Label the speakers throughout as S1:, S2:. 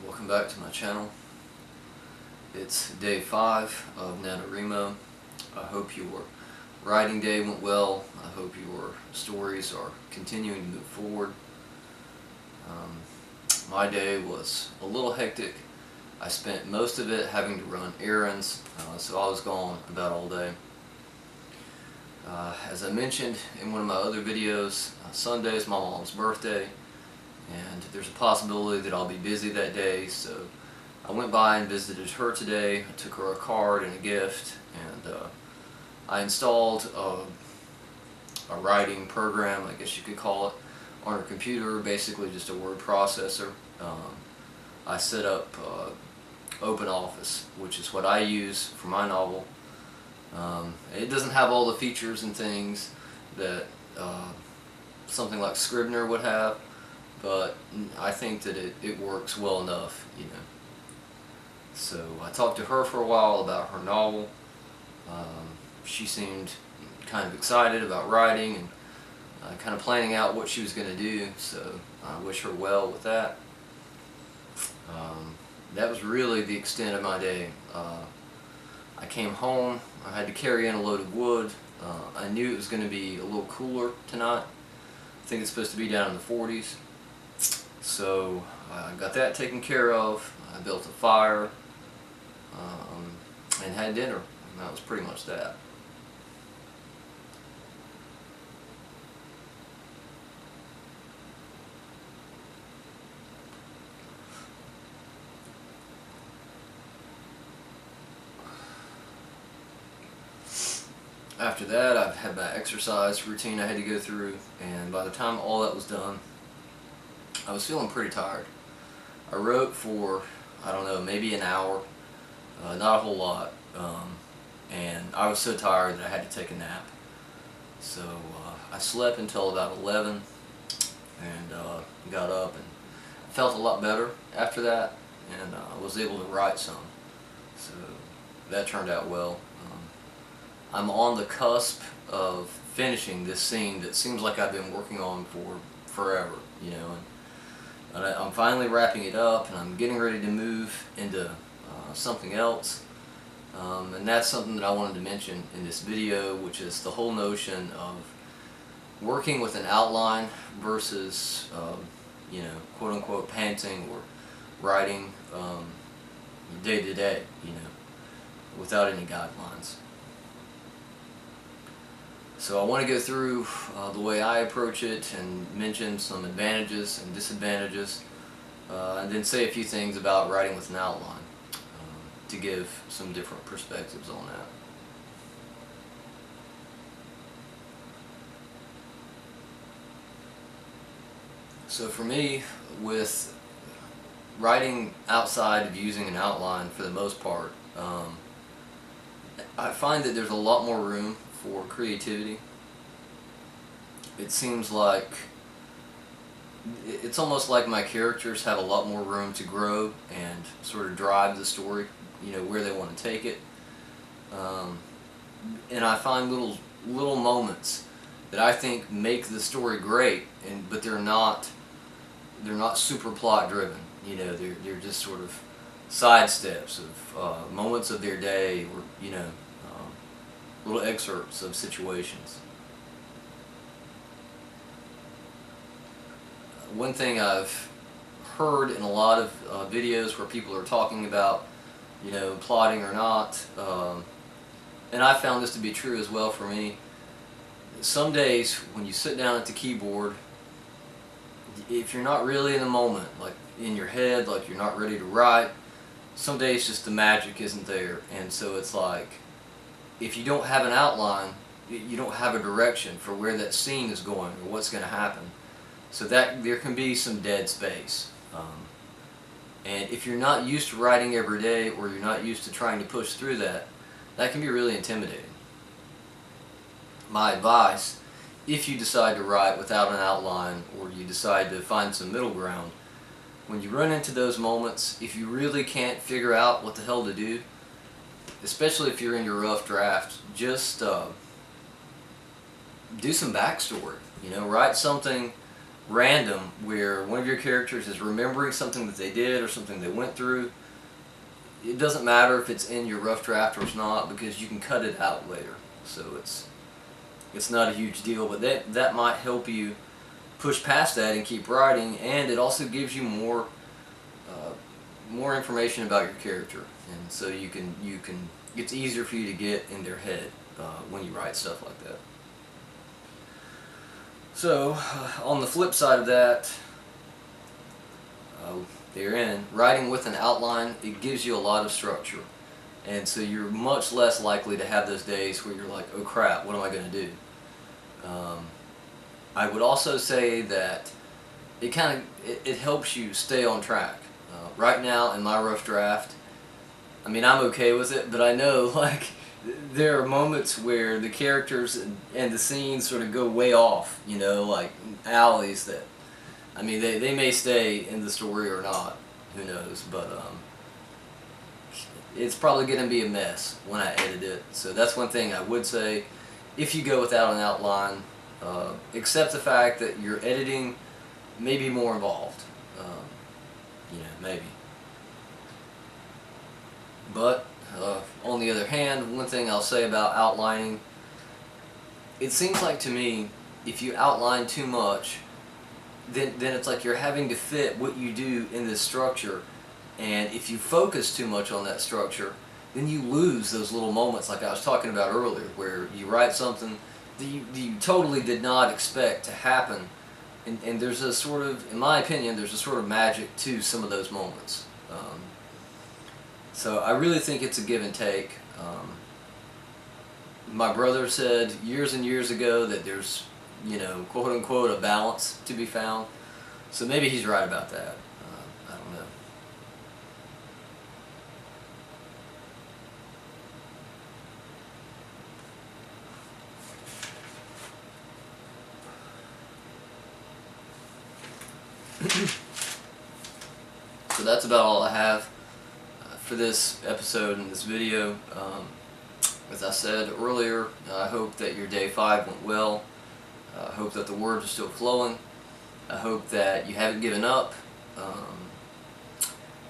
S1: Welcome back to my channel. It's day 5 of NaNoWriMo. I hope your writing day went well. I hope your stories are continuing to move forward. My day was a little hectic. I spent most of it having to run errands, so I was gone about all day. As I mentioned in one of my other videos, Sunday is my mom's birthday, and there's a possibility that I'll be busy that day, so I went by and visited her today. I took her a card and a gift, and I installed a writing program, I guess you could call it, on her computer, basically just a word processor. I set up OpenOffice, which is what I use for my novel. It doesn't have all the features and things that something like Scrivener would have, but I think that it works well enough, you know. So I talked to her for a while about her novel. She seemed kind of excited about writing and kind of planning out what she was going to do, so I wish her well with that. That was really the extent of my day. I came home, I had to carry in a load of wood. I knew it was going to be a little cooler tonight. I think it's supposed to be down in the 40s. So I got that taken care of. I built a fire and had dinner. And that was pretty much that. After that, I've had my exercise routine I had to go through, and by the time all that was done, I was feeling pretty tired. I wrote for, I don't know, maybe an hour, not a whole lot, and I was so tired that I had to take a nap. So I slept until about 11 and got up and felt a lot better after that, and I was able to write some. So that turned out well. I'm on the cusp of finishing this scene that seems like I've been working on for forever, you know, and I'm finally wrapping it up, and I'm getting ready to move into something else, and that's something that I wanted to mention in this video, which is the whole notion of working with an outline versus, you know, quote-unquote pantsing or writing day to day, you know, without any guidelines. So I want to go through the way I approach it and mention some advantages and disadvantages, and then say a few things about writing with an outline to give some different perspectives on that. So for me, with writing outside of using an outline for the most part, I find that there's a lot more room for creativity. It seems like it's almost like my characters have a lot more room to grow and sort of drive the story, you know, where they want to take it. And I find little moments that I think make the story great, but they're not super plot driven. You know, they're just sort of side steps of moments of their day, or, you know, little excerpts of situations. One thing I've heard in a lot of videos where people are talking about, you know, plotting or not, and I found this to be true as well for me. Some days when you sit down at the keyboard, if you're not really in the moment, like in your head, like you're not ready to write, some days just the magic isn't there, and so it's like, if you don't have an outline, you don't have a direction for where that scene is going or what's going to happen. So that there can be some dead space. And if you're not used to writing every day, or you're not used to trying to push through that, that can be really intimidating. My advice, if you decide to write without an outline, or you decide to find some middle ground, when you run into those moments, if you really can't figure out what the hell to do, especially if you're in your rough draft, just do some backstory. You know, write something random, where one of your characters is remembering something that they did or something they went through, it doesn't matter if it's in your rough draft or it's not, because you can cut it out later. So it's not a huge deal, but that might help you push past that and keep writing, and it also gives you more information about your character, and so you can it's easier for you to get in their head when you write stuff like that. So on the flip side of that, therein, writing with an outline, it gives you a lot of structure, and so you're much less likely to have those days where you're like, oh crap, what am I going to do? I would also say that it helps you stay on track. Right now in my rough draft, I mean, I'm okay with it, but I know like there are moments where the characters and the scenes sort of go way off, you know, like alleys that, I mean, they may stay in the story or not, who knows, but it's probably going to be a mess when I edit it. So that's one thing I would say. If you go without an outline, accept the fact that your editing may be more involved. You know, maybe. But on the other hand, one thing I'll say about outlining, it seems like to me, if you outline too much, then it's like you're having to fit what you do in this structure, and if you focus too much on that structure, then you lose those little moments like I was talking about earlier, where you write something that you totally did not expect to happen, and there's a sort of, in my opinion, there's a sort of magic to some of those moments. So I really think it's a give and take. My brother said years and years ago that there's, you know, quote unquote, a balance to be found. So maybe he's right about that. I don't know. So that's about all I have for this episode and this video. As I said earlier, I hope that your day 5 went well. I hope that the words are still flowing. I hope that you haven't given up.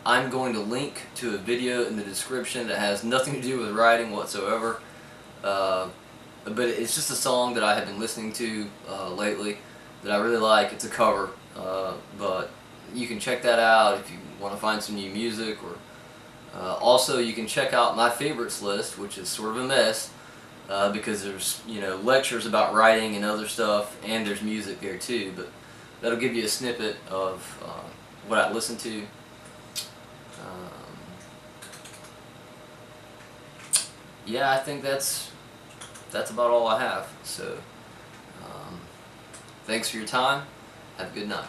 S1: I'm going to link to a video in the description that has nothing to do with writing whatsoever. But it's just a song that I have been listening to lately that I really like. It's a cover, but you can check that out if you want to find some new music. Or also you can check out my favorites list, which is sort of a mess because there's, you know, lectures about writing and other stuff, and there's music there too. But that'll give you a snippet of what I listen to. Yeah, I think that's about all I have. So thanks for your time. Have a good night.